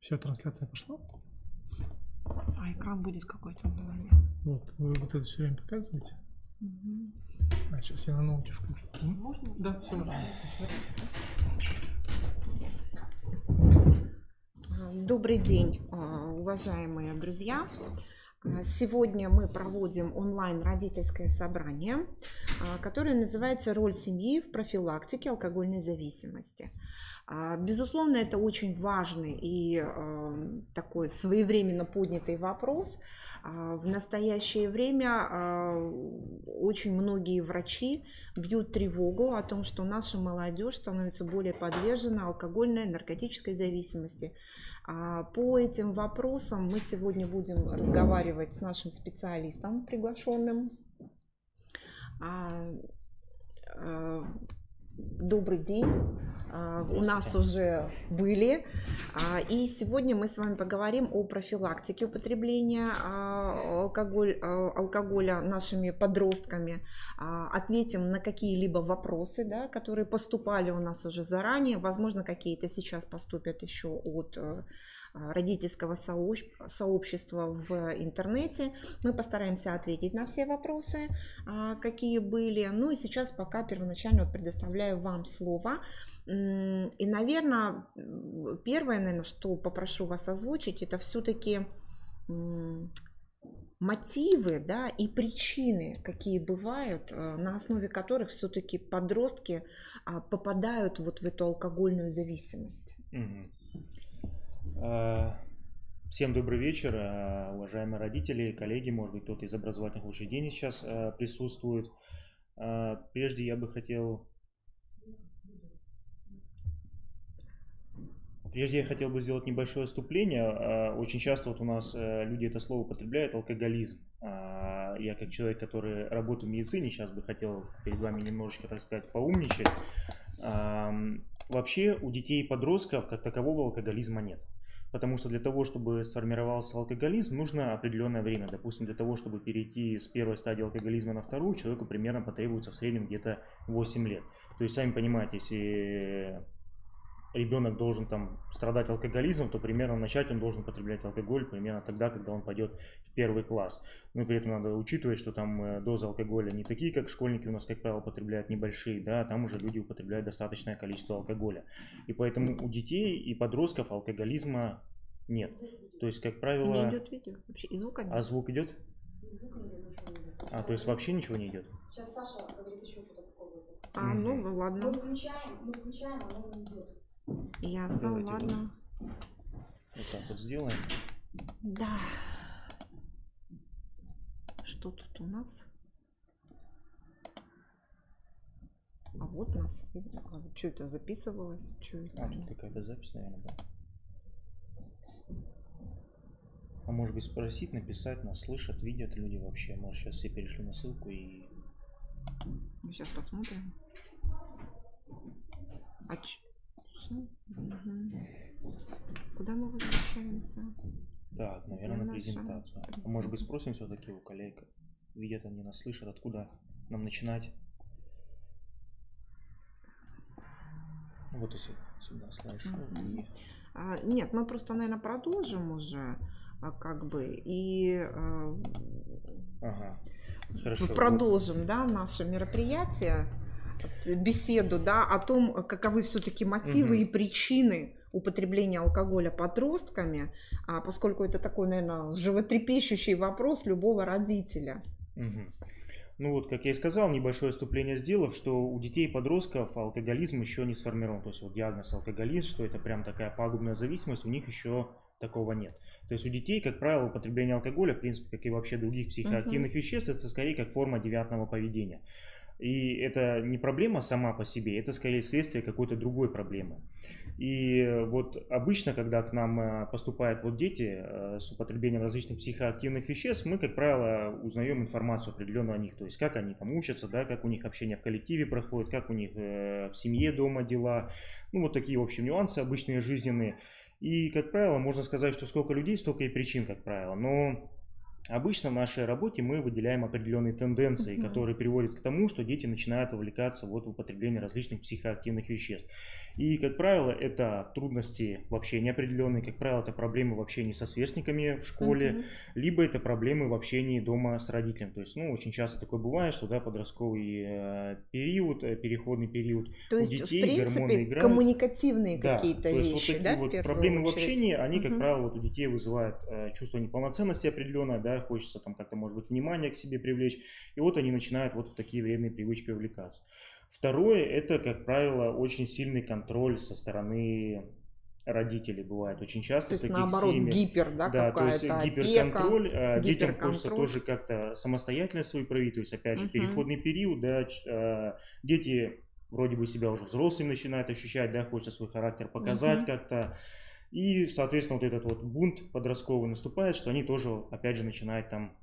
Все, трансляция пошла. А экран будет какой-то в голове. Вот, вы вот это все время показываете. А сейчас я на ноуте включу. Можно? Да, все можно. Добрый день, уважаемые друзья. Сегодня мы проводим онлайн родительское собрание, которое называется «Роль семьи в профилактике алкогольной зависимости». Безусловно, это очень важный и такой своевременно поднятый вопрос. В настоящее время очень многие врачи бьют тревогу о том, что наша молодежь становится более подвержена алкогольной, наркотической зависимости. По этим вопросам мы сегодня будем разговаривать с нашим специалистом приглашенным. Добрый день. У нас уже были. И сегодня мы с вами поговорим о профилактике употребления алкоголя нашими подростками. Ответим на какие-либо вопросы, да, которые поступали у нас уже заранее. Возможно, какие-то сейчас поступят еще от родительского сообщества в интернете. Мы постараемся ответить на все вопросы, какие были. Ну и сейчас пока первоначально предоставляю вам слово. И, наверное, первое, что попрошу вас озвучить, это все-таки мотивы, да, и причины, какие бывают, на основе которых все-таки подростки попадают вот в эту алкогольную зависимость. Всем добрый вечер, уважаемые родители, коллеги, может быть, кто-то из образовательных учреждений сейчас присутствует. Прежде я хотел бы сделать небольшое вступление. Очень часто вот у нас люди это слово употребляют, алкоголизм. Я как человек, который работает в медицине, сейчас бы хотел перед вами немножечко, так сказать, поумничать. Вообще у детей и подростков как такового алкоголизма нет. Потому что для того, чтобы сформировался алкоголизм, нужно определенное время. Допустим, для того, чтобы перейти с первой стадии алкоголизма на вторую, человеку примерно потребуется в среднем где-то 8 лет. То есть, сами понимаете, если ребенок должен там страдать алкоголизмом, то примерно начать он должен потреблять алкоголь примерно тогда, когда он пойдет в первый класс. Но при этом надо учитывать, что там дозы алкоголя не такие, как школьники у нас, как правило, потребляют небольшие, да, там уже люди употребляют достаточное количество алкоголя. И поэтому у детей и подростков алкоголизма нет. То есть, как правило... Не идет видео вообще, и звук. А звук идет? То есть вообще ничего не идет? Сейчас Саша говорит еще что-то такое. Ну ладно. Мы включаем, оно не идет. Ясно, Давайте ладно. Вот так вот сделаем. Да. Что тут у нас? А вот нас видно. Что это записывалось? Что это? Тут какая-то запись, наверное, была. А может быть спросить, написать, нас слышат, видят люди вообще. Может сейчас все перешли на ссылку и... Сейчас посмотрим. Куда мы возвращаемся? Так, наверное, на презентацию. А может быть спросим все-таки у коллег, видят они нас, слышат, откуда нам начинать. Вот если сюда слайд-шоу. Нет, мы просто, наверное, продолжим уже, как бы, и Хорошо. продолжим, да, наше мероприятие, беседу, да, о том, каковы все-таки мотивы и причины употребления алкоголя подростками, поскольку это такой, наверное, животрепещущий вопрос любого родителя. Ну вот, как я и сказал, небольшое вступление сделав, что у детей и подростков алкоголизм еще не сформирован. То есть вот диагноз алкоголизм, что это прям такая пагубная зависимость, у них еще такого нет. То есть у детей, как правило, употребление алкоголя, в принципе, как и вообще других психоактивных веществ, это скорее как форма девиантного поведения. И это не проблема сама по себе, это скорее следствие какой-то другой проблемы. И вот обычно, когда к нам поступают вот дети с употреблением различных психоактивных веществ, мы, как правило, узнаем информацию определенную о них. То есть, как они там учатся, да, как у них общение в коллективе проходит, как у них в семье дома дела. Ну, вот такие, в общем, нюансы обычные, жизненные. И, как правило, можно сказать, что сколько людей, столько и причин, как правило. Но Обычно в нашей работе мы выделяем определенные тенденции, которые приводят к тому, что дети начинают вовлекаться вот в употребление различных психоактивных веществ. И, как правило, это трудности в общении определенные, как правило, это проблемы в общении со сверстниками в школе, либо это проблемы в общении дома с родителем. То есть, очень часто такое бывает, что подростковый период, переходный период То у есть, детей, в принципе, гормоны играют. коммуникативные Да, какие-то то есть вещи, вот да, такие в вот первую проблемы в очередь? общении, они, как правило, вот у детей вызывают чувство неполноценности определенное, да, хочется там как-то, может быть, внимание к себе привлечь, и вот они начинают вот в такие вредные привычки увлекаться. Второе, это, как правило, очень сильный контроль со стороны родителей бывает очень часто. То есть, в таких наоборот, семьях. гипер, да, Да, то есть какая-то гиперконтроль, опека, детям хочется гиперконтроль. тоже как-то самостоятельность свою проявить, то есть, опять же, Мгм. переходный период, да, дети вроде бы себя уже взрослыми начинают ощущать, да, хочется свой характер показать Мгм. как-то. И, соответственно, вот этот вот бунт подростковый наступает, что они тоже, опять же, начинают там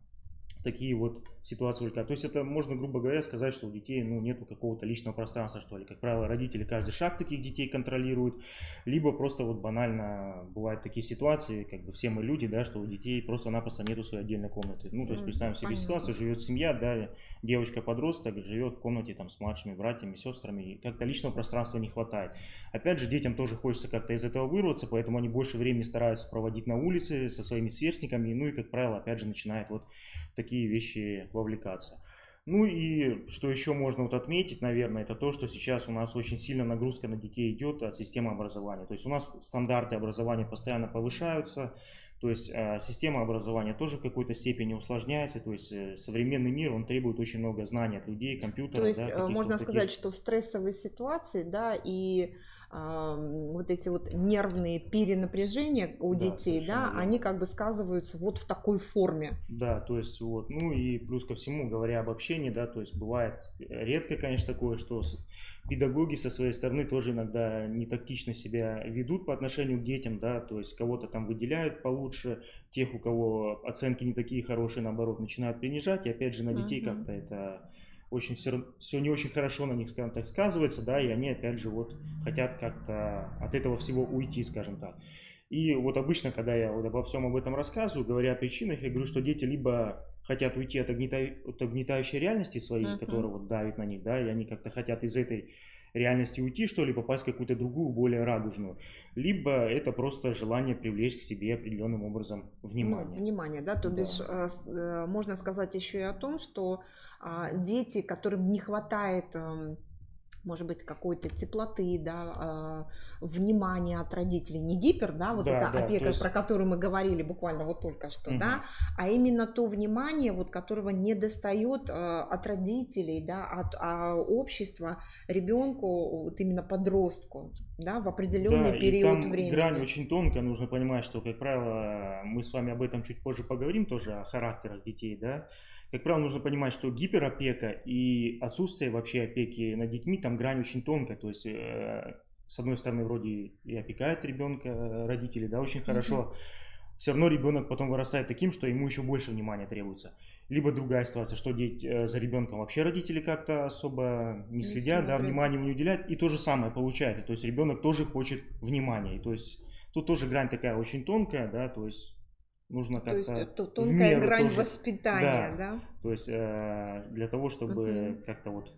в такие вот ситуации увлекаться. То есть это можно, грубо говоря, сказать, что у детей нету какого-то личного пространства, что ли. Как правило, родители каждый шаг таких детей контролируют, либо просто вот банально бывают такие ситуации, как бы все мы люди, да, что у детей просто-напросто нету своей отдельной комнаты. То есть представим себе Понятно. ситуацию, живет семья, да, девочка-подросток живет в комнате там с младшими братьями, сестрами, и как-то личного пространства не хватает. Опять же, детям тоже хочется как-то из этого вырваться, поэтому они больше времени стараются проводить на улице со своими сверстниками, и как правило, опять же, начинают вот в такие вещи вовлекаться. И что еще можно вот отметить, наверное, это то, что сейчас у нас очень сильно нагрузка на детей идет от системы образования. То есть у нас стандарты образования постоянно повышаются, то есть система образования тоже в какой-то степени усложняется, то есть современный мир, он требует очень много знаний от людей, компьютеров. То есть, да, каких-то можно вот таких. сказать, что стрессовые ситуации, да, и вот эти вот нервные перенапряжения у Да, детей, совершенно да, верно. они как бы сказываются вот в такой форме. Да, то есть вот, и плюс ко всему, говоря об общении, да, то есть бывает редко, конечно, такое, что педагоги со своей стороны тоже иногда не тактично себя ведут по отношению к детям, да, то есть кого-то там выделяют получше, тех, у кого оценки не такие хорошие, наоборот, начинают принижать, и опять же на детей как-то это очень все не очень хорошо на них, скажем так, сказывается, да, и они опять же вот хотят как-то от этого всего уйти, скажем так. И вот обычно, когда я вот обо всем об этом рассказываю, говоря о причинах, я говорю, что дети либо хотят уйти от угнетающей реальности своей, которая вот давит на них, да, и они как-то хотят из этой реальности уйти, что ли, попасть в какую-то другую, более радужную, либо это просто желание привлечь к себе определенным образом внимание. Внимание, да, то бишь можно сказать еще и о том, что дети, которым не хватает, может быть, какой-то теплоты, да, внимания от родителей, не гипер, да, вот эта опека, про которую мы говорили буквально вот только что, да, а именно то внимание, вот которого не достает от родителей, да, от общества ребенку, вот именно подростку, да, в определенный период и там времени. Грань очень тонкая, нужно понимать, что, как правило, мы с вами об этом чуть позже поговорим тоже, о характерах детей, да. Как правило, нужно понимать, что гиперопека и отсутствие вообще опеки над детьми, там грань очень тонкая. То есть, с одной стороны, вроде и опекают ребенка родители, да, очень хорошо. Все равно ребенок потом вырастает таким, что ему еще больше внимания требуется. Либо другая ситуация, что за ребенком вообще родители как-то особо не следят, да, внимания ему не уделяют. И то же самое получается. То есть, ребенок тоже хочет внимания. И, то есть, тут тоже грань такая очень тонкая, да, то есть... Нужно как-то то есть тонкая грань тоже воспитания, да? То есть для того, чтобы как-то вот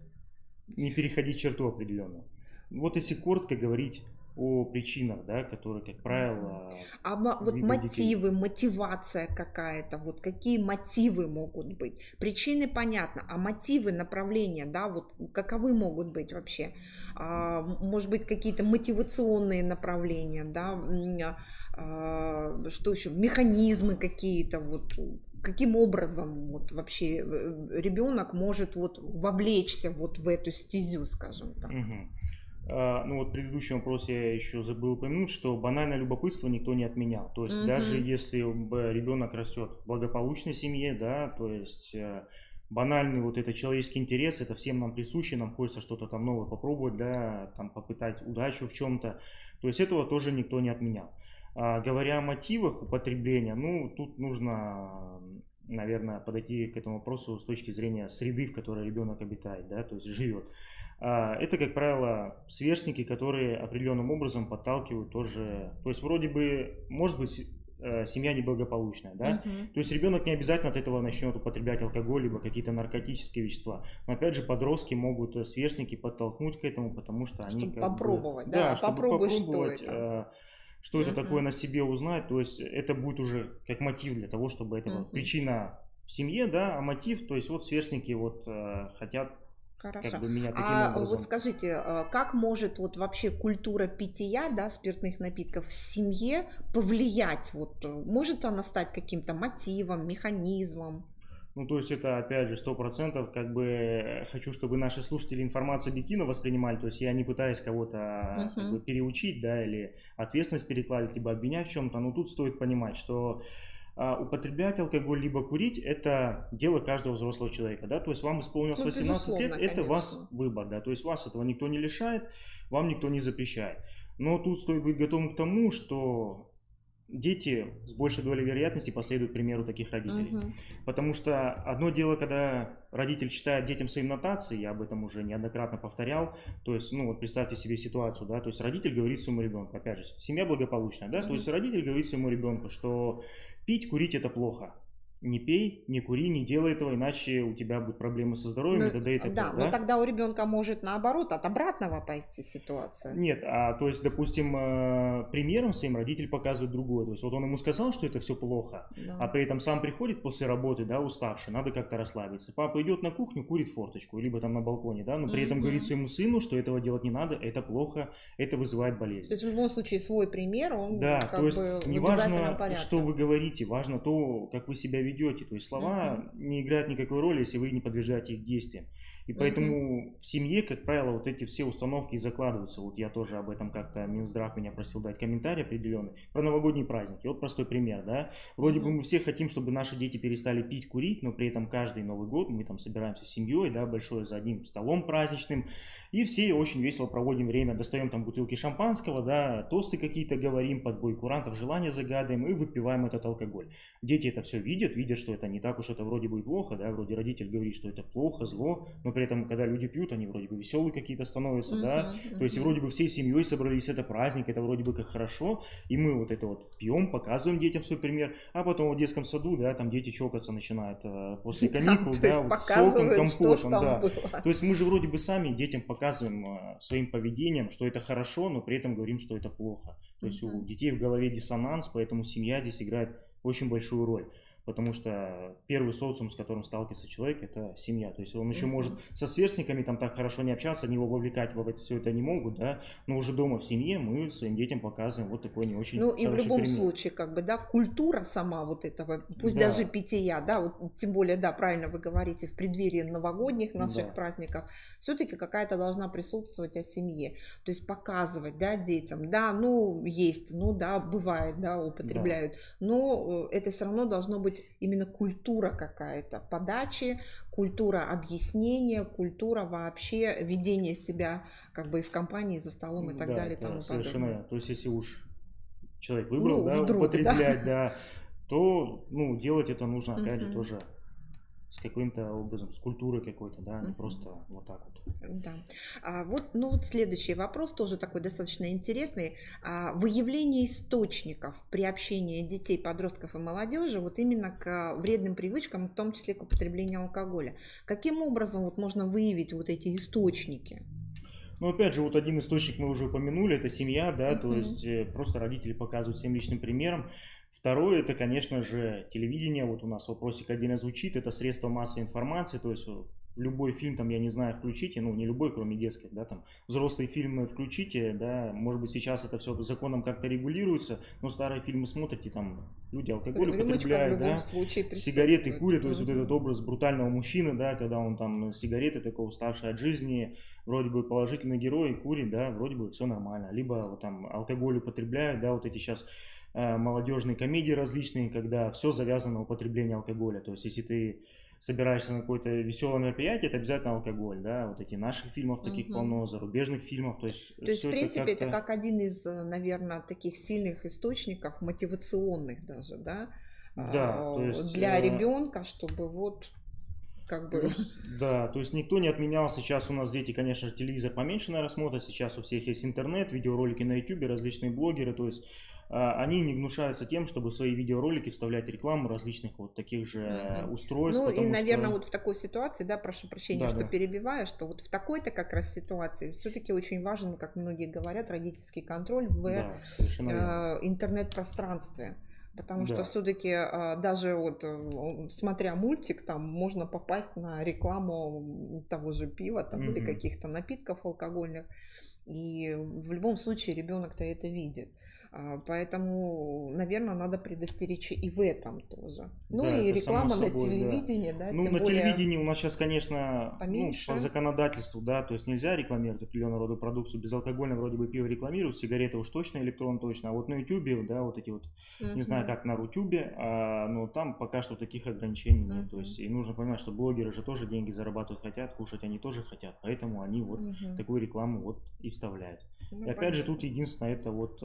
не переходить черту определенную. Вот если коротко говорить о причинах, да, которые, как правило... А вот мотивы, мотивация какая-то, вот какие мотивы могут быть? Причины понятно, а мотивы, направления, да, вот каковы могут быть вообще? Может быть, какие-то мотивационные направления, да, что еще, механизмы какие-то, вот каким образом вот вообще ребенок может вот вовлечься вот в эту стезю, скажем так. Вот в предыдущем вопросе я еще забыл упомянуть, что банальное любопытство никто не отменял. То есть даже если ребенок растет в благополучной семье, да, то есть банальный вот этот человеческий интерес, это всем нам присуще, нам хочется что-то там новое попробовать, да, там попытать удачу в чем-то. То есть этого тоже никто не отменял. Говоря о мотивах употребления, тут нужно, наверное, подойти к этому вопросу с точки зрения среды, в которой ребенок обитает, да, то есть живет. Это, как правило, сверстники, которые определенным образом подталкивают тоже, то есть вроде бы, может быть, семья неблагополучная, да, то есть ребенок не обязательно от этого начнет употреблять алкоголь, либо какие-то наркотические вещества, но опять же подростки могут сверстники подтолкнуть к этому, потому что они Чтобы как бы, попробовать, да, да, чтобы попробуй, попробовать, что это Мгм. такое на себе узнать, то есть это будет уже как мотив для того, чтобы это Мгм. причина в семье, да, а мотив, то есть вот сверстники вот хотят Хорошо. как бы меня таким А образом. вот скажите, как может вот вообще культура питья, да, спиртных напитков в семье повлиять? Вот может она стать каким-то мотивом, механизмом? Ну, то есть это, опять же, 100%, как бы хочу, чтобы наши слушатели информацию объективно воспринимали, то есть я не пытаюсь кого-то как бы переучить, да, или ответственность перекладывать, либо обвинять в чем-то, но тут стоит понимать, что употреблять алкоголь либо курить – это дело каждого взрослого человека, да, то есть вам исполнилось Ну, 18 лет, безусловно, это ваш конечно. выбор, да, то есть вас этого никто не лишает, вам никто не запрещает. Но тут стоит быть готовым к тому, что дети с большей долей вероятности последуют примеру таких родителей. Мгм. Потому что одно дело, когда родитель читает детям своим нотации, я об этом уже неоднократно повторял, то есть, ну вот представьте себе ситуацию, да, то есть родитель говорит своему ребенку, опять же, семья благополучная, да, то есть родитель говорит своему ребенку, что пить, курить это плохо. Не пей, не кури, не делай этого, иначе у тебя будут проблемы со здоровьем Ну, и т.д. и т.п. да, но тогда у ребенка может наоборот от обратного пойти ситуация. Нет, то есть, допустим, примером своим родитель показывает другое. То есть вот он ему сказал, что это все плохо, Да. а при этом сам приходит после работы, да, уставший, надо как-то расслабиться. Папа идет на кухню, курит форточку, либо там на балконе, да, но при этом говорит своему сыну, что этого делать не надо, это плохо, это вызывает болезнь. То есть в любом случае свой пример, он Да, как то есть бы в не обязательном важно, порядке. что вы говорите, важно то, как вы себя ведете. То есть слова не играют никакой роли, если вы не подтверждаете их действиям. И поэтому в семье, как правило, вот эти все установки и закладываются. Вот я тоже об этом как-то, Минздрав меня просил дать комментарий определенный про новогодние праздники. Вот простой пример, да. Вроде бы мы все хотим, чтобы наши дети перестали пить, курить, но при этом каждый Новый год мы там собираемся с семьей, да, большой за одним столом праздничным, и все очень весело проводим время, достаем там бутылки шампанского, да, тосты какие-то говорим, под бой курантов, желания загадываем и выпиваем этот алкоголь. Дети это все видят, что это не так уж это вроде бы и плохо, да, вроде родитель говорит, что это плохо, зло, но при этом, когда люди пьют, они вроде бы веселые какие-то становятся, да, то есть вроде бы всей семьей собрались, это праздник, это вроде бы как хорошо, и мы вот это вот пьем, показываем детям свой пример, а потом в детском саду, да, там дети чокаться начинают после каникул, да, вот с соком, компотом, да. То есть мы же вроде бы сами детям показываем своим поведением, что это хорошо, но при этом говорим, что это плохо. То есть у детей в голове диссонанс, поэтому семья здесь играет очень большую роль. Потому что первый социум, с которым сталкивается человек, это семья. То есть он еще может со сверстниками там так хорошо не общаться, они его вовлекать в это все это не могут, да, но уже дома в семье мы своим детям показываем вот такой не очень Ну и в любом пример. случае, как бы, да, культура сама вот этого, пусть Да. даже питья, да, вот тем более, да, правильно вы говорите, в преддверии новогодних наших праздников, все-таки какая-то должна присутствовать о семье. То есть показывать, да, детям, да, ну есть, ну да, бывает, да, употребляют, но это все равно должно быть именно культура какая-то подачи, культура объяснения, культура вообще ведения себя как бы и в компании, за столом и так Да, далее. это Тому совершенно. подобное. То есть если уж человек выбрал, Ну, да, вдруг, употреблять, да, то, ну, делать это нужно, опять же, тоже с каким-то образом, с культурой какой-то, да, не просто вот так вот. Да. Ну вот следующий вопрос, тоже такой достаточно интересный. Выявление источников при общении детей, подростков и молодежи вот именно к вредным привычкам, в том числе к употреблению алкоголя. Каким образом вот можно выявить вот эти источники? Ну, опять же, вот один источник мы уже упомянули, это семья, да, то есть просто родители показывают всем личным примером. Второе, это, конечно же, телевидение, вот у нас вопросик отдельно звучит, это средства массовой информации, то есть любой фильм, там, я не знаю, включите, ну, не любой, кроме детских, да, там, взрослые фильмы включите, да, может быть, сейчас это все законом как-то регулируется, но старые фильмы смотрите, там, люди алкоголь употребляют, да, сигареты курят, то есть вот этот образ брутального мужчины, да, когда он там сигареты, такой уставший от жизни, вроде бы положительный герой, курит, да, вроде бы все нормально, либо вот там алкоголь употребляют, да, вот эти сейчас молодежные комедии различные, когда все завязано на употреблении алкоголя, то есть если ты собираешься на какое-то веселое мероприятие, это обязательно алкоголь, да, вот эти наших фильмов таких полно, зарубежных фильмов, то есть в принципе, это как один из, наверное, таких сильных источников, мотивационных даже, да, да, то есть, для ребенка, чтобы вот... как бы... Да, то есть никто не отменял. Сейчас у нас дети, конечно же, телевизор поменьше, наверное, смотрят. Сейчас у всех есть интернет, видеоролики на YouTube, различные блогеры. То есть они не гнушаются тем, чтобы в свои видеоролики вставлять рекламу различных вот таких же устройств. Ну и, наверное, что... вот в такой ситуации, да, прошу прощения, Да, что да. перебиваю, что вот в такой-то как раз ситуации все-таки очень важен, как многие говорят, родительский контроль в Да, совершенно верно. интернет-пространстве. Потому что Да. все-таки даже вот смотря мультик, там можно попасть на рекламу того же пива там, или каких-то напитков алкогольных. И в любом случае ребенок-то это видит. Поэтому, наверное, надо предостеречь и в этом тоже. Ну Да, и это само реклама на собой, телевидении, да, Ну, тем на более... телевидении у нас сейчас, конечно, поменьше. по законодательству, да, то есть нельзя рекламировать определенного рода продукцию. Безалкогольное вроде бы пиво рекламируют, сигареты уж точно, электрон точно. А вот на Ютубе, да, вот эти вот, не знаю, как на Рутюбе, но там пока что таких ограничений нет. То есть и нужно понимать, что блогеры же тоже деньги зарабатывать хотят, кушать они тоже хотят. Поэтому они вот такую рекламу вот и вставляют. Ну, и опять же, тут единственное, это вот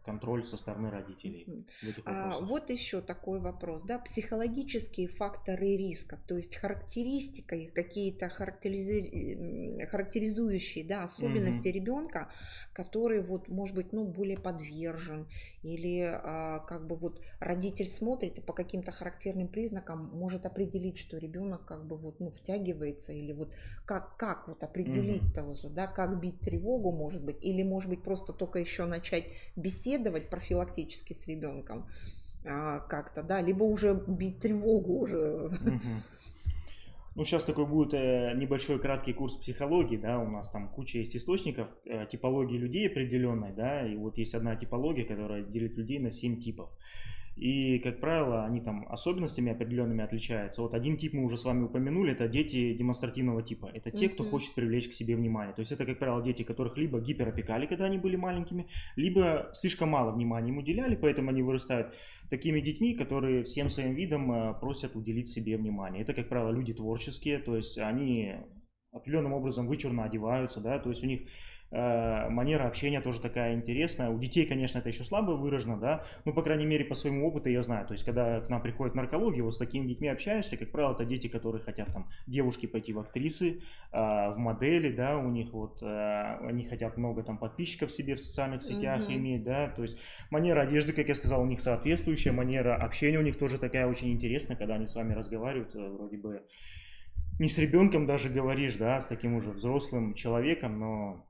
контроль со стороны родителей. В этих вопросах. Вот еще такой вопрос, да, психологические факторы риска, то есть характеристика, какие-то характеризующие, да, особенности ребенка, который вот, может быть, ну, более подвержен, или как бы вот родитель смотрит и по каким-то характерным признакам может определить, что ребенок как бы вот, ну, втягивается, или вот как вот определить тоже, да, как бить тревогу, может быть, или может быть просто только еще начать беседовать профилактически с ребенком как-то, да, либо уже бить тревогу уже. Ну, сейчас такой будет небольшой краткий курс психологии, да, у нас там куча есть источников типологии людей определенной, да, и вот есть одна типология, которая делит людей на 7 типов. И, как правило, они там особенностями определенными отличаются. Вот один тип мы уже с вами упомянули, это дети демонстративного типа. Это те, кто хочет привлечь к себе внимание. То есть это, как правило, дети, которых либо гиперопекали, когда они были маленькими, либо слишком мало внимания им уделяли, поэтому они вырастают такими детьми, которые всем своим видом просят уделить себе внимание. Это, как правило, люди творческие, то есть они определенным образом вычурно одеваются, да, то есть у них манера общения тоже такая интересная. У детей, конечно, это еще слабо выражено, да, но, по крайней мере, по своему опыту я знаю. То есть, когда к нам приходит наркология, вот с такими детьми общаешься, как правило, это дети, которые хотят, там, девушки пойти в актрисы, в модели, да, у них вот, они хотят много там подписчиков себе в социальных сетях иметь, да, то есть, манера одежды, как я сказал, у них соответствующая, манера общения у них тоже такая очень интересная, когда они с вами разговаривают, вроде бы не с ребенком даже говоришь, да, с таким уже взрослым человеком, но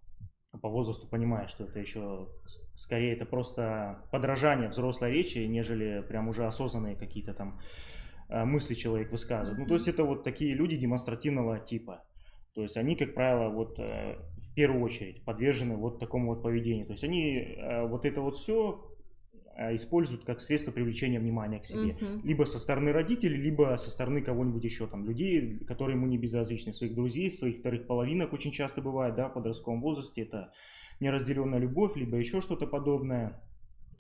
по возрасту понимаешь, что это еще скорее это просто подражание взрослой речи, нежели прям уже осознанные какие-то там мысли человек высказывает. Ну, то есть это вот такие люди демонстративного типа. То есть они, как правило, вот в первую очередь подвержены вот такому вот поведению. То есть они вот это вот все используют как средство привлечения внимания к себе. Либо со стороны родителей, либо со стороны кого-нибудь еще, там, людей, которые ему не безразличны, своих друзей, своих вторых половинок очень часто бывает, да, в подростковом возрасте, это неразделенная любовь, либо еще что-то подобное.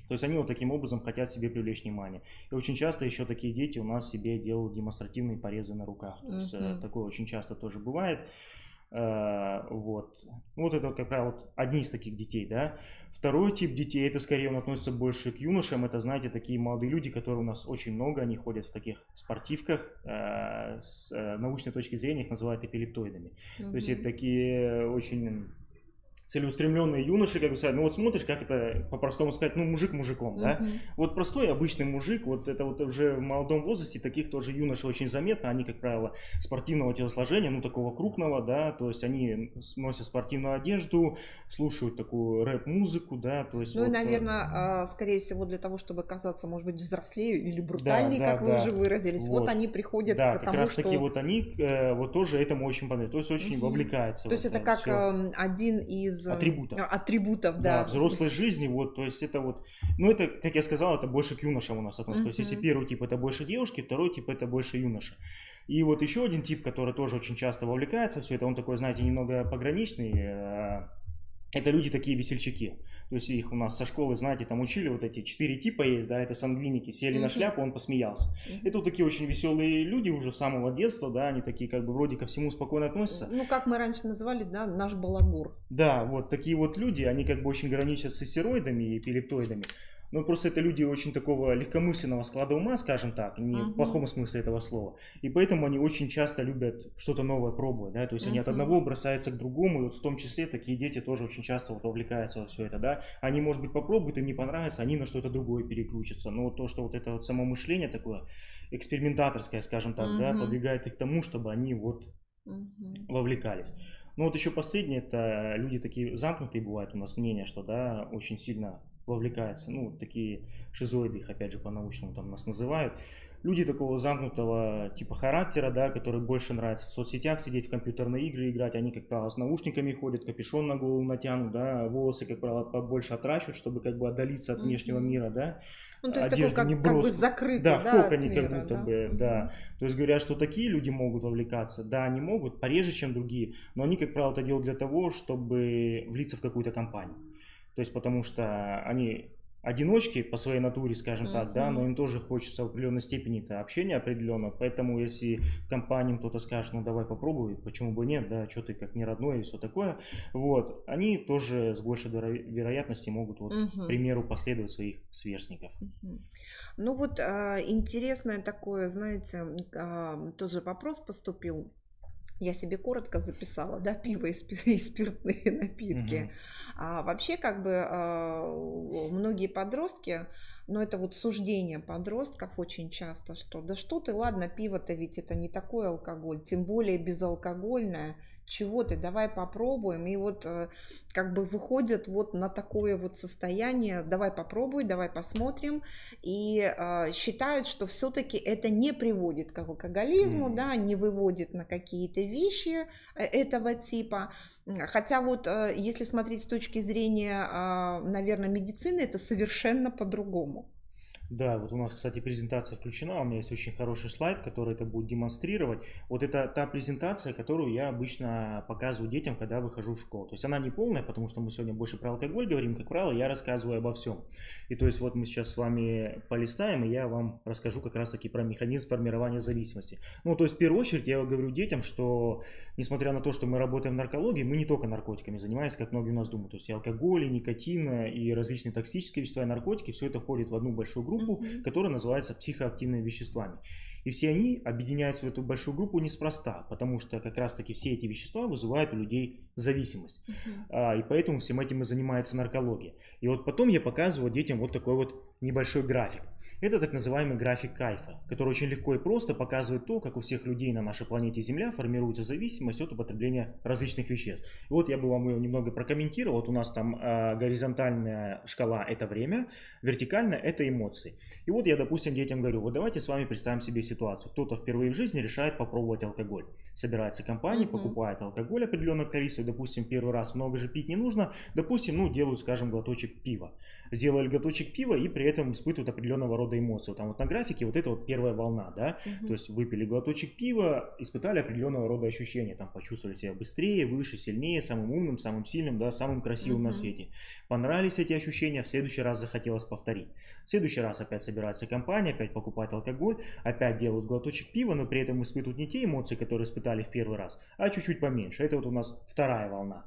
То есть они вот таким образом хотят себе привлечь внимание. И очень часто еще такие дети у нас себе делают демонстративные порезы на руках. То есть такое очень часто тоже бывает. Вот. Вот это, как правило, вот одни из таких детей, да. Второй тип детей, это скорее он относится больше к юношам, это, знаете, такие молодые люди, которые у нас очень много, они ходят в таких спортивках, с научной точки зрения их называют эпилептоидами. То есть это такие очень целеустремленные юноши, как бы сказать, ну вот смотришь, как это по-простому сказать, ну мужик мужиком, да, вот простой обычный мужик, вот это вот уже в молодом возрасте таких тоже юношей очень заметно, они, как правило, спортивного телосложения, ну такого крупного, да, то есть они носят спортивную одежду, слушают такую рэп-музыку, да, то есть... Ну вот, и, наверное, скорее всего для того, чтобы казаться, может быть, взрослее или брутальнее, как вы уже выразились, вот они приходят к тому, как раз таки вот они вот тоже этому очень понравилось, то есть очень вовлекаются. То есть это как один из атрибутов, да. Взрослой жизни, вот, то есть это вот, ну это, как я сказал, это больше к юношам у нас относится, то есть если первый тип это больше девушки, второй тип это больше юноши. И вот еще один тип, который тоже очень часто вовлекается, все это он такой, знаете, немного пограничный, это люди такие весельчаки. То есть их у нас со школы, знаете, там учили, вот эти 4 типа есть, да, это сангвиники, сели на шляпу, он посмеялся. Это вот такие очень веселые люди уже с самого детства, да, они такие как бы вроде ко всему спокойно относятся. Ну, как мы раньше называли, да, наш балагур. Да, вот такие вот люди, они как бы очень граничат с истероидами и эпилептоидами. Но просто это люди очень такого легкомысленного склада ума, скажем так, не в плохом смысле этого слова. И поэтому они очень часто любят что-то новое пробовать, да, то есть они от одного бросаются к другому, и вот в том числе такие дети тоже очень часто вот вовлекаются во все это, да. Они, может быть, попробуют, им не понравится, они на что-то другое переключатся. Но вот то, что вот это вот само мышление такое экспериментаторское, скажем так, да, подвигает их к тому, чтобы они вот вовлекались. Ну вот еще последнее, это люди такие замкнутые бывают у нас мнения, что, да, очень сильно вовлекаются, ну, такие шизоиды, их опять же по-научному там нас называют. Люди такого замкнутого типа характера, да, которые больше нравится в соцсетях сидеть, в компьютерные игры играть, они, как правило, с наушниками ходят, капюшон на голову натянут, да, волосы, как правило, побольше отращивают, чтобы как бы отдалиться от внешнего мира, да. Ну, то есть Одежду такой, не как бы броскую. закрытый, да, в да, коконе от как мира, будто да? бы, да. То есть говорят, что такие люди могут вовлекаться, да, они могут, пореже, чем другие, но они, как правило, это делают для того, чтобы влиться в какую-то компанию. То есть потому что они одиночки по своей натуре, скажем так, да, но им тоже хочется в определенной степени общения определенного, поэтому если в компании кто-то скажет, ну давай попробуй, почему бы нет, да, что ты как не родной и все такое, вот, они тоже с большей вероятностью могут, вот, к примеру, последовать своих сверстников. Ну вот интересное такое, знаете, тоже вопрос поступил. Я себе коротко записала, да, пиво и спиртные напитки. Вообще, как бы, многие подростки, но это вот суждение подростков очень часто, что да что ты, ладно, пиво-то ведь это не такой алкоголь, тем более безалкогольное, чего ты, давай попробуем. И вот как бы выходят вот на такое вот состояние, давай попробуй, давай посмотрим, и считают, что все-таки это не приводит к алкоголизму, да, не выводит на какие-то вещи этого типа. Хотя вот если смотреть с точки зрения, наверное, медицины, это совершенно по-другому. Да, вот у нас, кстати, презентация включена, у меня есть очень хороший слайд, который это будет демонстрировать. Вот это та презентация, которую я обычно показываю детям, когда выхожу в школу. То есть она не полная, потому что мы сегодня больше про алкоголь говорим, как правило, я рассказываю обо всем. И то есть вот мы сейчас с вами полистаем, и я вам расскажу как раз таки про механизм формирования зависимости. Ну, то есть в первую очередь я говорю детям, что несмотря на то, что мы работаем в наркологии, мы не только наркотиками занимаемся, как многие у нас думают. То есть и алкоголь, и никотин, и различные токсические вещества, и наркотики, все это входит в одну большую группу, которая называется психоактивными веществами. И все они объединяются в эту большую группу неспроста, потому что как раз таки все эти вещества вызывают у людей зависимость. И поэтому всем этим и занимается наркология. И вот потом я показываю детям вот такой вот небольшой график. Это так называемый график кайфа, который очень легко и просто показывает то, как у всех людей на нашей планете Земля формируется зависимость от употребления различных веществ. И вот я бы вам ее немного прокомментировал. Вот у нас там горизонтальная шкала – это время, вертикальная – это эмоции. И вот я, допустим, детям говорю, вот давайте с вами представим себе ситуацию. Кто-то впервые в жизни решает попробовать алкоголь. Собирается компания, покупает алкоголь определенного количества, допустим, первый раз много же пить не нужно, допустим, ну, делают, скажем, глоточек пива. Сделали глоточек пива и при этом испытывают определенного рода эмоции. Вот там вот на графике вот это вот первая волна, да, то есть выпили глоточек пива, испытали определенного рода ощущения, там почувствовали себя быстрее, выше, сильнее, самым умным, самым сильным, да, самым красивым на свете. Понравились эти ощущения, в следующий раз захотелось повторить. В следующий раз опять собирается компания, опять покупает алкоголь, опять делают глоточек пива, но при этом испытывают не те эмоции, которые испытали в первый раз, а чуть-чуть поменьше. Это вот у нас вторая волна.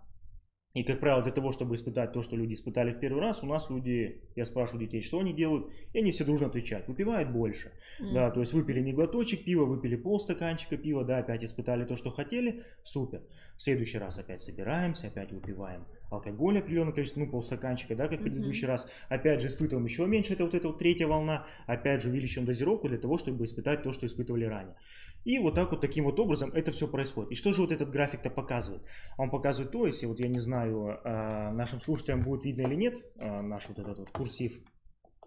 И, как правило, для того, чтобы испытать то, что люди испытали в первый раз, у нас люди, я спрашиваю детей, что они делают, и они все дружно отвечают, выпивают больше. Да, то есть выпили не глоточек пива, выпили полстаканчика пива, да, опять испытали то, что хотели, супер. В следующий раз опять собираемся, опять выпиваем алкоголь определенное количество, ну, полстаканчика, да, как в предыдущий раз. Опять же испытываем еще меньше, это вот эта вот третья волна, опять же увеличиваем дозировку для того, чтобы испытать то, что испытывали ранее. И вот так вот, таким вот образом это все происходит. И что же вот этот график-то показывает? Он показывает то, если вот я не знаю, нашим слушателям будет видно или нет, наш вот этот вот курсив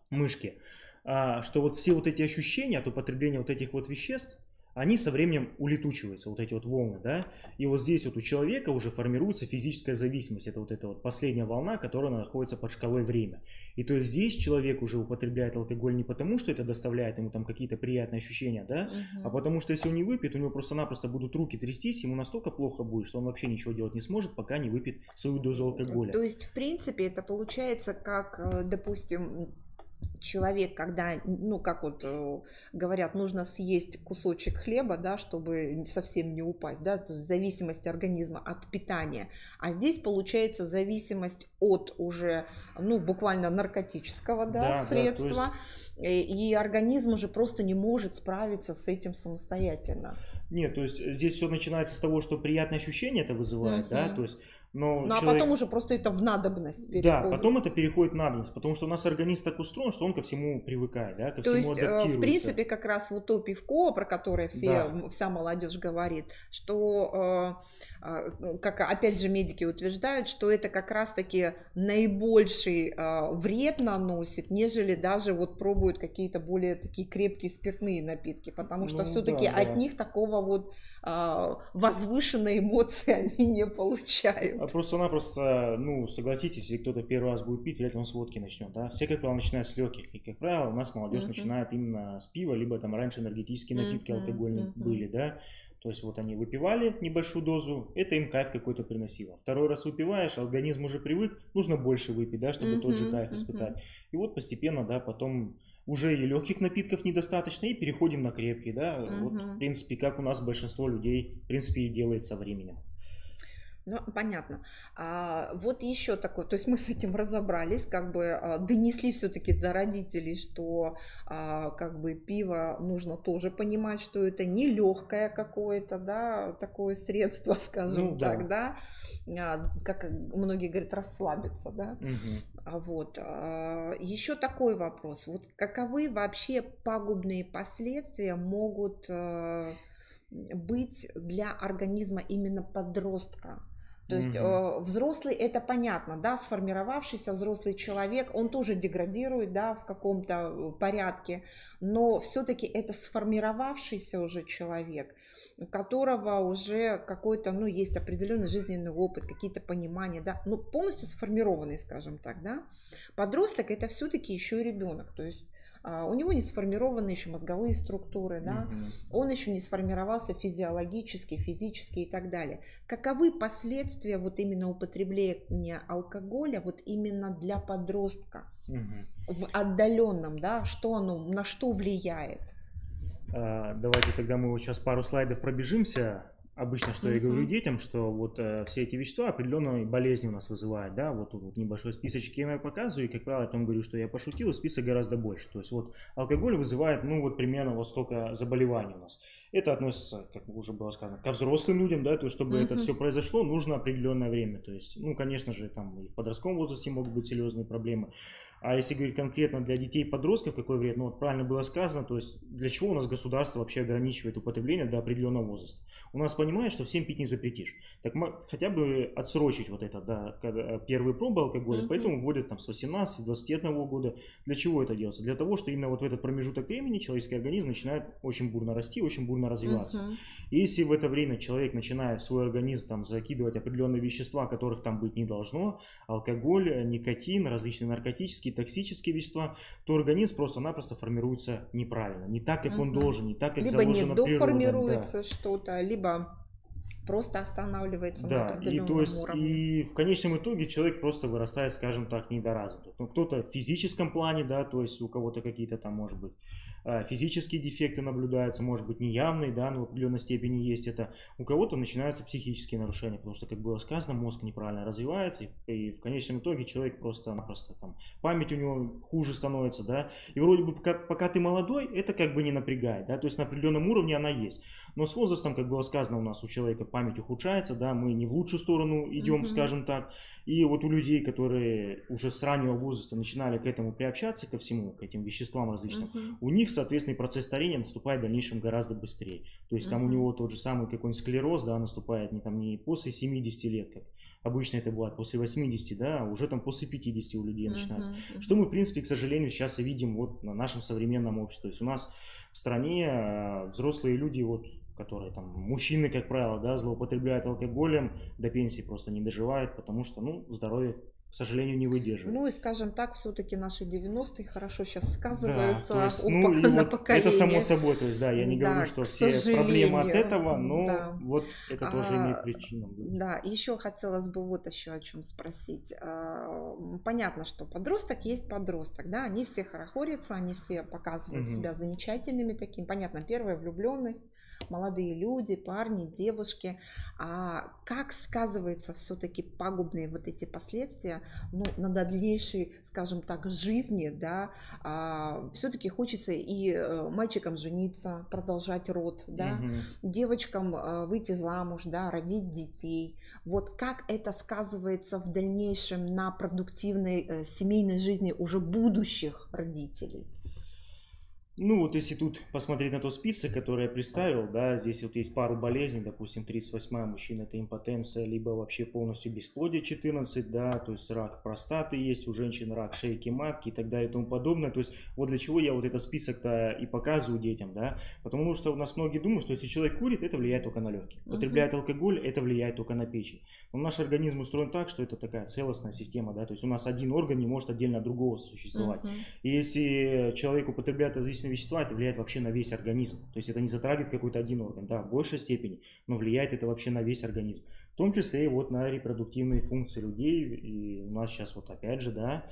мышки, что вот все вот эти ощущения от употребления вот этих вот веществ, они со временем улетучиваются, вот эти вот волны, да, и вот здесь вот у человека уже формируется физическая зависимость, это вот эта вот последняя волна, которая находится под шкалой время. И то есть здесь человек уже употребляет алкоголь не потому, что это доставляет ему там какие-то приятные ощущения, да, а потому что если он не выпьет, у него просто-напросто будут руки трястись, ему настолько плохо будет, что он вообще ничего делать не сможет, пока не выпьет свою дозу алкоголя. То есть, в принципе, это получается как, допустим, человек, когда, ну, как вот говорят, нужно съесть кусочек хлеба, да, чтобы совсем не упасть, да, то есть зависимость организма от питания. А здесь получается зависимость от уже, ну, буквально наркотического, да, средства. Да, и организм уже просто не может справиться с этим самостоятельно. Нет, то есть здесь все начинается с того, что приятное ощущение это вызывает, да, то есть. Но ну, человек... а потом уже просто это в надобность переходит. Да, потом это переходит в надобность, потому что у нас организм так устроен, что он ко всему привыкает, да, ко всему адаптируется. В принципе, как раз вот то пивко, про которое вся молодежь говорит, что, как опять же медики утверждают, что это как раз-таки наибольший вред наносит, нежели даже вот пробуют какие-то более такие крепкие спиртные напитки, потому что все-таки от них такого вот возвышенной эмоции они не получают. А просто-напросто, ну, согласитесь, если кто-то первый раз будет пить, вряд ли он с водки начнет, да? Все, как правило, начинают с легких, и, как правило, у нас молодежь начинает именно с пива, либо там раньше энергетические напитки алкогольные были, да? То есть вот они выпивали небольшую дозу, это им кайф какой-то приносило. Второй раз выпиваешь, организм уже привык, нужно больше выпить, да, чтобы тот же кайф испытать. И вот постепенно, да, потом уже и легких напитков недостаточно, и переходим на крепкие, да. Вот, в принципе, как у нас большинство людей, в принципе, и делает со временем. Ну, понятно. Вот еще такое, то есть мы с этим разобрались, как бы донесли все-таки до родителей, что как бы пиво нужно тоже понимать, что это не легкое какое-то, да, такое средство, скажем так, да, как многие говорят, расслабиться, да. Вот. Еще такой вопрос. Вот каковы вообще пагубные последствия могут быть для организма именно подростка? То есть взрослый, это понятно, да, сформировавшийся взрослый человек, он тоже деградирует, да, в каком-то порядке, но все-таки это сформировавшийся уже человек, у которого уже какой-то, ну, есть определенный жизненный опыт, какие-то понимания, да, ну, полностью сформированный, скажем так, да. Подросток это все-таки еще и ребенок, то есть у него не сформированы еще мозговые структуры, да? Он еще не сформировался физиологически, физически и так далее. Каковы последствия вот именно употребления алкоголя вот именно для подростка в отдаленном, да? Что оно, на что влияет? Давайте тогда мы вот сейчас пару слайдов пробежимся. Обычно, что я говорю детям, что вот все эти вещества определенные болезни у нас вызывают, да, вот тут вот небольшой списочек я показываю, и, как правило, я там говорю, что я пошутил, и список гораздо больше. То есть вот алкоголь вызывает, ну, вот примерно вот столько заболеваний у нас. Это относится, как уже было сказано, ко взрослым людям, да, то есть чтобы это все произошло, нужно определенное время. То есть, ну, конечно же, там и в подростковом возрасте могут быть серьезные проблемы. А если говорить конкретно для детей и подростков, какой вред, ну вот правильно было сказано, то есть для чего у нас государство вообще ограничивает употребление до определенного возраста? У нас понимает, что всем пить не запретишь. Так хотя бы отсрочить вот это, да, первые пробы алкоголя, поэтому вводят там с 18, с 21 года. Для чего это делается? Для того, что именно вот в этот промежуток времени человеческий организм начинает очень бурно расти, очень бурно развиваться. И если в это время человек начинает в свой организм там закидывать определенные вещества, которых там быть не должно, алкоголь, никотин, различные наркотические, токсические вещества, то организм просто-напросто формируется неправильно, не так, как он должен, не так, как либо заложено природой. Либо недоформируется что-то, либо просто останавливается на определенном уровне. И в конечном итоге человек просто вырастает, скажем так, недоразвитым. Ну, кто-то в физическом плане, да, то есть у кого-то какие-то там, может быть, физические дефекты наблюдаются, может быть, неявные, да, но в определенной степени есть это. У кого-то начинаются психические нарушения, потому что, как было сказано, мозг неправильно развивается, и в конечном итоге человек просто-напросто там, память у него хуже становится, да, и вроде бы пока ты молодой, это как бы не напрягает, да, то есть на определенном уровне она есть. Но с возрастом, как было сказано, у нас у человека память ухудшается, да, мы не в лучшую сторону идем, скажем так. И вот у людей, которые уже с раннего возраста начинали к этому приобщаться, ко всему, к этим веществам различным, у них, соответственно, процесс старения наступает в дальнейшем гораздо быстрее. То есть там у него тот же самый какой-нибудь склероз, да, наступает не после 70 лет, как обычно это бывает, после 80, да, а уже там после 50 у людей начинается. Что мы, в принципе, к сожалению, сейчас и видим вот на нашем современном обществе. То есть у нас в стране взрослые люди, вот, которые там, мужчины, как правило, да, злоупотребляют алкоголем, до пенсии просто не доживают, потому что, ну, здоровье к сожалению, не выдерживает. Ну и, скажем так, все-таки наши 90-е хорошо сейчас Да, сказываются то есть, на и вот поколение. это само собой, то есть, да, я не Да, говорю, что к все проблемы от сожалению, этого, но да. вот это тоже имеет причину быть. Да, еще хотелось бы вот еще о чем спросить. Понятно, что подросток есть подросток, да, они все хорохорятся, они все показывают Мгм. себя замечательными такими. Понятно, первая влюбленность, молодые люди, парни, девушки. А как сказывается все-таки пагубные вот эти последствия, ну, на дальнейшей, скажем так, жизни, да? Все-таки хочется и мальчикам жениться, продолжать род, да, Мгм. девочкам выйти замуж, да, родить детей. Вот как это сказывается в дальнейшем на продуктивной семейной жизни уже будущих родителей? Ну вот если тут посмотреть на тот список, который я представил, да, здесь вот есть пару болезней, допустим, 38-я мужчина это импотенция, либо вообще полностью бесплодие 14, да, то есть рак простаты есть, у женщин рак шейки матки и так далее и тому подобное. То есть вот для чего я вот этот список-то и показываю детям, да, потому что у нас многие думают, что если человек курит, это влияет только на легкие, употребляет алкоголь, это влияет только на печень. Но наш организм устроен так, что это такая целостная система, да, то есть у нас один орган не может отдельно от другого существовать. И если человек употребляет различные вещества, это влияет вообще на весь организм. То есть это не затрагивает какой-то один орган, да, в большей степени, но влияет это вообще на весь организм. В том числе и вот на репродуктивные функции людей. И у нас сейчас вот опять же, да,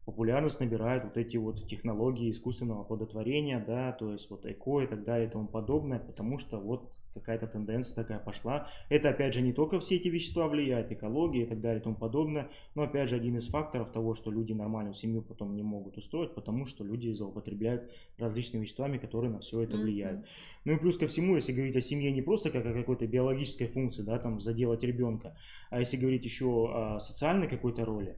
популярность набирают вот эти вот технологии искусственного оплодотворения, да, то есть вот ЭКО и так далее и тому подобное, потому что вот какая-то тенденция такая пошла. Это опять же не только все эти вещества влияют, экология и так далее и тому подобное, но опять же один из факторов того, что люди нормальную семью потом не могут устроить, потому что люди злоупотребляют различными веществами, которые на все это влияют. Ну и плюс ко всему, если говорить о семье не просто как о какой-то биологической функции, да, там заделать ребенка, а если говорить еще о социальной какой-то роли,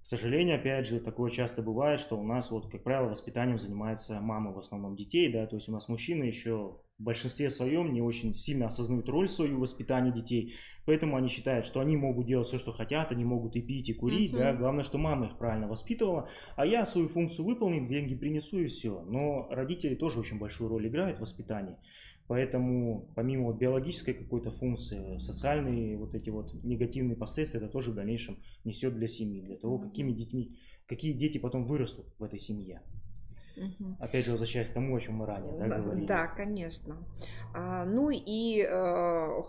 к сожалению, опять же, такое часто бывает, что у нас, вот, как правило, воспитанием занимается мама в основном детей, да, то есть у нас мужчины еще в большинстве своем не очень сильно осознают роль свою в воспитании детей, поэтому они считают, что они могут делать все, что хотят, они могут и пить, и курить, да, главное, что мама их правильно воспитывала, а я свою функцию выполнил, деньги принесу и все. Но родители тоже очень большую роль играют в воспитании. Поэтому помимо вот биологической какой-то функции, социальные вот эти вот негативные последствия это тоже в дальнейшем несет для семьи, для того, какие дети потом вырастут в этой семье. Опять же, возвращаясь к тому, о чем мы ранее говорили. Да, конечно. Ну и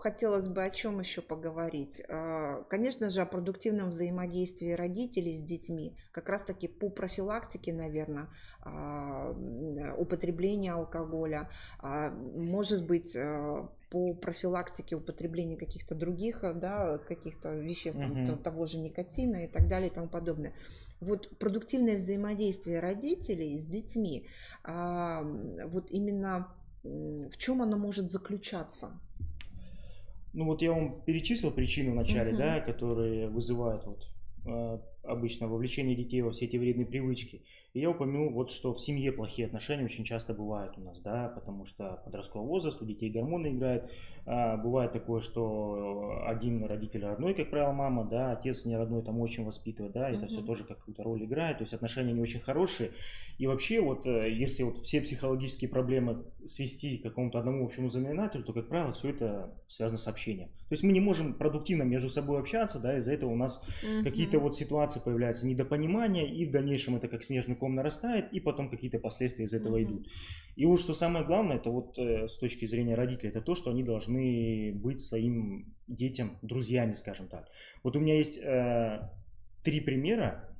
хотелось бы о чем еще поговорить. Конечно же, о продуктивном взаимодействии родителей с детьми, как раз-таки по профилактике, наверное, употребления алкоголя, может быть, по профилактике употребления каких-то других, да, каких-то веществ, того же никотина и так далее и тому подобное. Вот продуктивное взаимодействие родителей с детьми, вот именно в чем оно может заключаться? Ну вот я вам перечислил причины в начале, да, которые вызывают вот обычно вовлечение детей во все эти вредные привычки. И я упомянул, вот, что в семье плохие отношения очень часто бывают у нас, да, потому что подростковый возраст, у детей гормоны играют. Бывает такое, что один родитель родной, как правило, мама, да, отец не родной там очень воспитывает, да, это все тоже какую-то роль играет, то есть отношения не очень хорошие. И вообще, вот, если вот все психологические проблемы свести к какому-то одному общему знаменателю, то, как правило, все это связано с общением. То есть мы не можем продуктивно между собой общаться, да, из-за этого у нас какие-то вот ситуации появляются недопонимания, и в дальнейшем это как снежный ком нарастает, и потом какие-то последствия из этого идут. И вот что самое главное, это вот с точки зрения родителей, это то, что они должны быть своим детям друзьями, скажем так. Вот у меня есть 3 примера,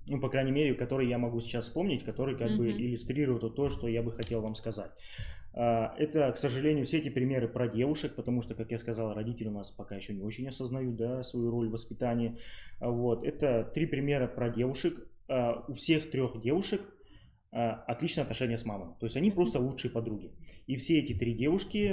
ну, по крайней мере, которые я могу сейчас вспомнить, которые как бы иллюстрируют то, что я бы хотел вам сказать. Это, к сожалению, все эти примеры про девушек, потому что, как я сказал, родители у нас пока еще не очень осознают, да, свою роль в воспитании. Вот. Это 3 примера про девушек. У всех 3 девушек отличные отношения с мамой. То есть они просто лучшие подруги. И все эти 3 девушки,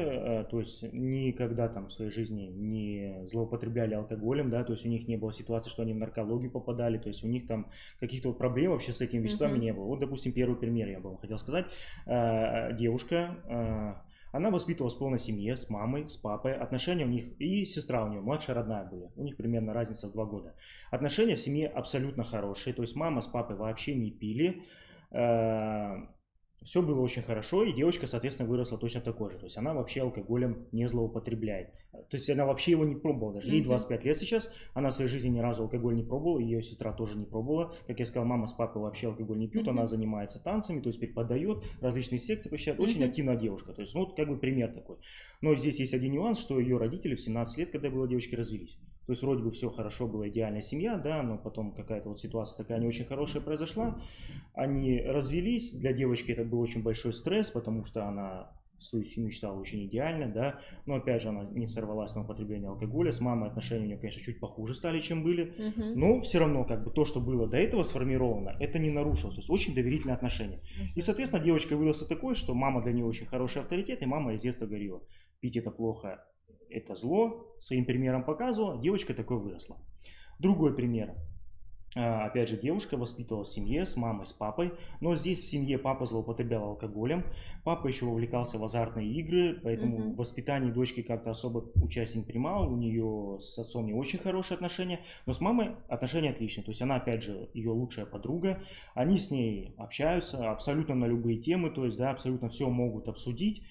то есть никогда там в своей жизни не злоупотребляли алкоголем, да, то есть у них не было ситуации, что они в наркологию попадали, то есть у них там каких-то вот проблем вообще с этими веществами не было. Вот, допустим, первый пример я бы вам хотел сказать. Девушка, она воспитывалась в полной семье, с мамой, с папой. Отношения у них, и сестра у нее, младшая родная были. У них примерно разница в 2 года. Отношения в семье абсолютно хорошие. То есть мама с папой вообще не пили. Все было очень хорошо, и девочка, соответственно, выросла точно такой же. То есть она вообще алкоголем не злоупотребляет. То есть она вообще его не пробовала даже. Ей 25 лет сейчас, она в своей жизни ни разу алкоголь не пробовала, ее сестра тоже не пробовала. Как я сказал, мама с папой вообще алкоголь не пьют, она занимается танцами, то есть преподает, различные секции посещает, очень активная девушка. То есть, ну, вот как бы пример такой. Но здесь есть один нюанс, что ее родители в 17 лет, когда была девочка, развелись. То есть вроде бы все хорошо, была идеальная семья, да, но потом какая-то вот ситуация такая не очень хорошая произошла. Они развелись, для девочки это был очень большой стресс, потому что она свою семью считала очень идеальной, да, но опять же она не сорвалась на употребление алкоголя, с мамой отношения у нее, конечно, чуть похуже стали, чем были, но все равно как бы то, что было до этого сформировано, это не нарушилось, то есть очень доверительные отношения. И, соответственно, девочка выросла такой, что мама для нее очень хороший авторитет, и мама из детства говорила, пить это плохо, это зло, своим примером показывала, девочка такой выросла. Другой пример. Опять же, девушка воспитывалась в семье с мамой, с папой, но здесь в семье папа злоупотреблял алкоголем, папа еще увлекался в азартные игры, поэтому в воспитании дочки как-то особо участия не принимал, у нее с отцом не очень хорошие отношения, но с мамой отношения отличные, то есть она, опять же, ее лучшая подруга, они с ней общаются абсолютно на любые темы, то есть, да, абсолютно все могут обсудить.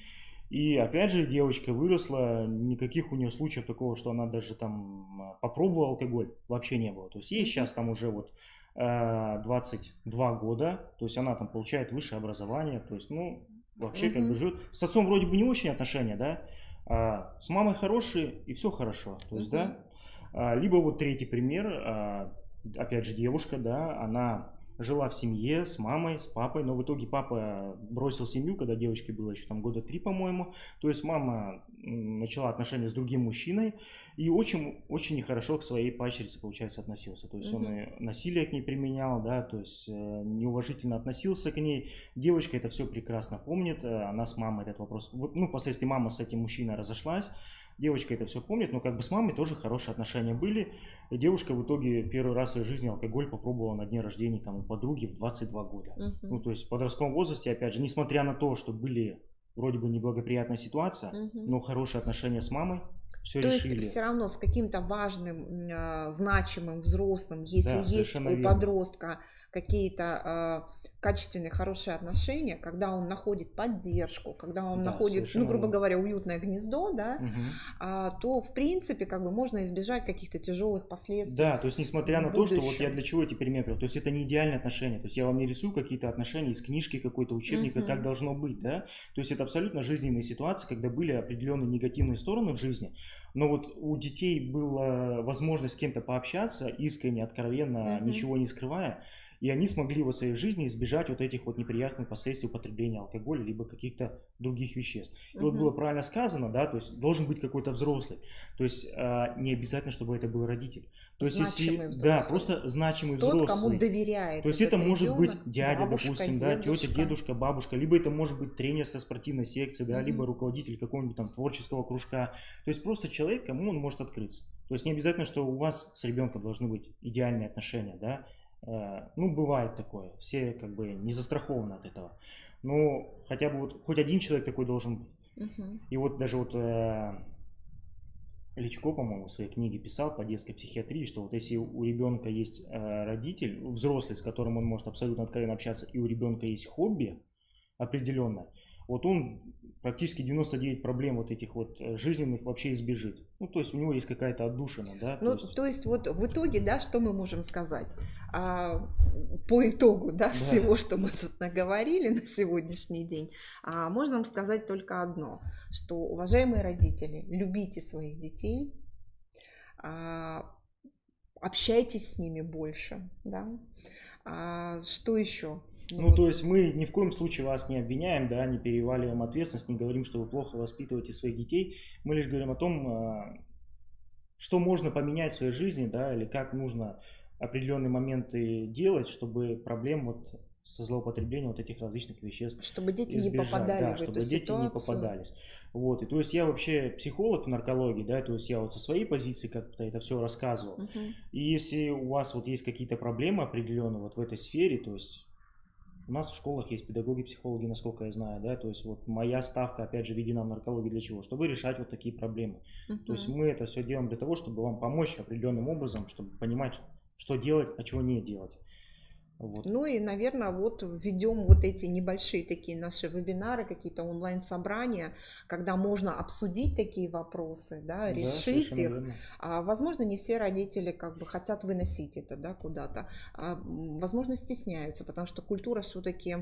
И опять же, девочка выросла, никаких у нее случаев такого, что она даже там попробовала алкоголь, вообще не было. То есть ей сейчас там уже вот 22 года, то есть она там получает высшее образование, то есть, ну, вообще как бы живет. С отцом вроде бы не очень отношения, да, а с мамой хорошие и все хорошо, то есть, да. Либо вот третий пример, опять же, девушка, да, она жила в семье с мамой, с папой, но в итоге папа бросил семью, когда девочке было еще там года 3, по-моему. То есть мама начала отношения с другим мужчиной и очень нехорошо к своей падчерице, получается, относился. То есть он и насилие к ней применял, да, то есть неуважительно относился к ней. Девочка это все прекрасно помнит, она с мамой этот вопрос, ну, впоследствии мама с этим мужчиной разошлась. Девочка это все помнит, но как бы с мамой тоже хорошие отношения были. И девушка в итоге первый раз в своей жизни алкоголь попробовала на дне рождения там, у подруги в 22 года. Ну, то есть в подростковом возрасте, опять же, несмотря на то, что были вроде бы неблагоприятная ситуация, но хорошие отношения с мамой, все решили. То есть все равно с каким-то важным, значимым взрослым, если Да, есть у верно. подростка какие-то качественные, хорошие отношения, когда он находит поддержку, когда он находит, ну, грубо говоря, уютное гнездо, да, то, в принципе, как бы можно избежать каких-то тяжелых последствий. Да, то есть, несмотря на то, что вот я для чего эти примеры привел, то есть это не идеальные отношения, то есть я вам не рисую какие-то отношения из книжки какой-то учебника, как должно быть, да, то есть это абсолютно жизненные ситуации, когда были определенные негативные стороны в жизни, но вот у детей была возможность с кем-то пообщаться, искренне, откровенно, ничего не скрывая, и они смогли в своей жизни избежать вот этих вот неприятных последствий употребления алкоголя либо каких-то других веществ. И вот было правильно сказано, да, то есть должен быть какой-то взрослый, то есть не обязательно, чтобы это был родитель. То есть значимый если, да, просто значимый тот, взрослый. кому доверяет. То есть это может ребенок, быть дядя, бабушка, допустим, да, тетя, дедушка, бабушка, либо это может быть тренер со спортивной секции, да, либо руководитель какого-нибудь там творческого кружка. То есть просто человек, кому он может открыться. То есть не обязательно, что у вас с ребенком должны быть идеальные отношения, да. Ну, бывает такое, все как бы не застрахованы от этого. Но хотя бы вот хоть один человек такой должен быть. И вот даже вот Личко, по-моему, в своей книге писал по детской психиатрии, что вот если у ребенка есть родитель, взрослый, с которым он может абсолютно откровенно общаться, и у ребенка есть хобби определенное, вот он практически 99 проблем вот этих вот жизненных вообще избежит. Ну, то есть у него есть какая-то отдушина, да? Ну, то есть вот в итоге, да, что мы можем сказать? По итогу, да, всего, что мы тут наговорили на сегодняшний день, можно вам сказать только одно, что, уважаемые родители, любите своих детей, общайтесь с ними больше, да. Что еще? Ну, вот. То есть мы ни в коем случае вас не обвиняем, да, не переваливаем ответственность, не говорим, что вы плохо воспитываете своих детей. Мы лишь говорим о том, что можно поменять в своей жизни, да, или как нужно определенные моменты делать, чтобы проблем вот со злоупотреблением вот этих различных веществ чтобы дети избежать, не попадали да, в чтобы эту дети ситуацию. не попадались. Вот, и то есть я вообще психолог в наркологии, да, то есть я вот со своей позиции как-то это все рассказывал. И если у вас вот есть какие-то проблемы определенные вот в этой сфере, то есть у нас в школах есть педагоги, психологи, насколько я знаю, да, то есть вот моя ставка, опять же, введена в наркологии для чего? Чтобы решать вот такие проблемы. То есть мы это все делаем для того, чтобы вам помочь определенным образом, чтобы понимать, что делать, а чего не делать. Вот. Ну и, наверное, вот введем вот эти небольшие такие наши вебинары, какие-то онлайн-собрания, когда можно обсудить такие вопросы, да, Да, решить совершенно их. верно. Возможно, не все родители как бы хотят выносить это, да, куда-то. Возможно, стесняются, потому что культура все-таки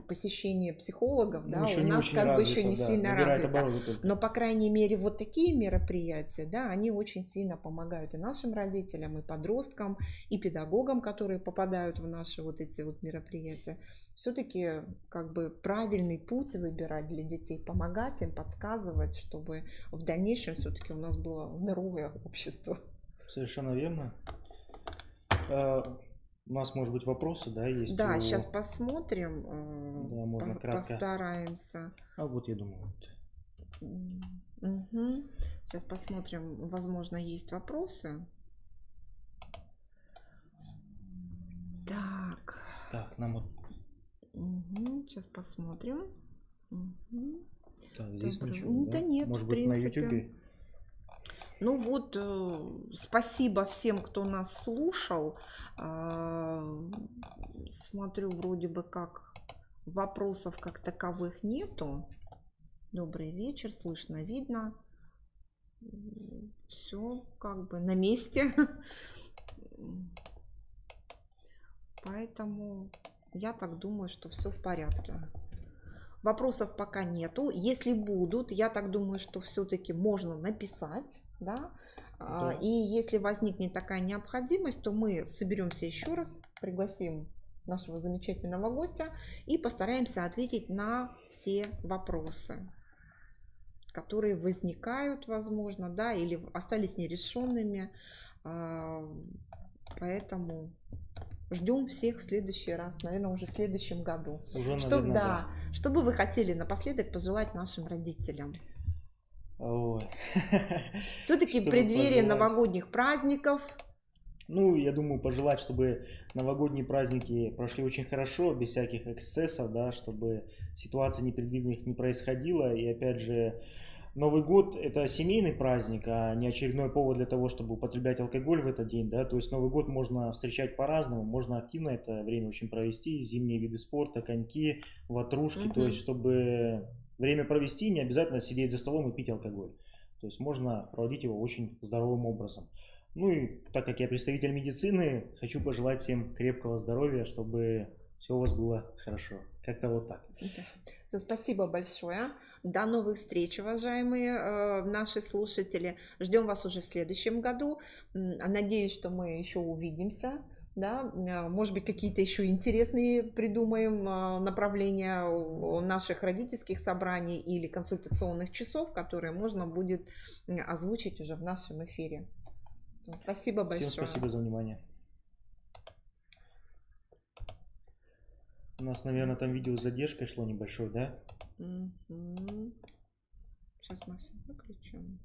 посещения психологов, Ну, да, еще у не нас очень как бы еще развито, не да, сильно набирает развита. обороты только. Но, по крайней мере, вот такие мероприятия, да, они очень сильно помогают и нашим родителям, и подросткам, и педагогам, которые попадают в наши вот эти вот мероприятия. Все-таки как бы правильный путь выбирать для детей, помогать им, подсказывать, чтобы в дальнейшем все-таки у нас было здоровое общество. Совершенно верно. У нас, может быть, вопросы, да, есть? Да, сейчас посмотрим, Да, можно кратко. постараемся. А вот я думаю, вот. Угу. Сейчас посмотрим, возможно, есть вопросы. Так. Так, нам вот... Угу. Сейчас посмотрим. Угу. Так, здесь Добрый. ничего, Да нет, может в быть, на принципе. YouTube? Ну вот, спасибо всем, кто нас слушал. Смотрю, вроде бы как вопросов как таковых нету. Добрый вечер, слышно, видно. Все как бы на месте. Поэтому я так думаю, что все в порядке. Вопросов пока нету. Если будут, я так думаю, что все-таки можно написать, да? Да. И если возникнет такая необходимость, то мы соберемся еще раз, пригласим нашего замечательного гостя и постараемся ответить на все вопросы, которые возникают, возможно, да, или остались нерешенными. Поэтому ждем всех в следующий раз, наверное, уже в следующем году. Уже, Что, наверное, да. Что бы вы хотели напоследок пожелать нашим родителям? Ой. Все-таки в Что преддверии пожелать? новогодних праздников. Ну, я думаю, пожелать, чтобы новогодние праздники прошли очень хорошо, без всяких эксцессов, да, чтобы ситуация непредвиденных не происходила. И опять же, Новый год – это семейный праздник, а не очередной повод для того, чтобы употреблять алкоголь в этот день, да. То есть Новый год можно встречать по-разному, можно активно это время очень провести, зимние виды спорта, коньки, ватрушки, то есть чтобы время провести, не обязательно сидеть за столом и пить алкоголь. То есть можно проводить его очень здоровым образом. Ну и так как я представитель медицины, хочу пожелать всем крепкого здоровья, чтобы все у вас было хорошо. Как-то вот так. Все, спасибо большое. До новых встреч, уважаемые наши слушатели. Ждем вас уже в следующем году. Надеюсь, что мы еще увидимся. Да? Может быть, какие-то еще интересные придумаем направления наших родительских собраний или консультационных часов, которые можно будет озвучить уже в нашем эфире. Спасибо большое. Всем спасибо за внимание. У нас, наверное, там видео с задержкой шло небольшой, да? Сейчас мы все выключим.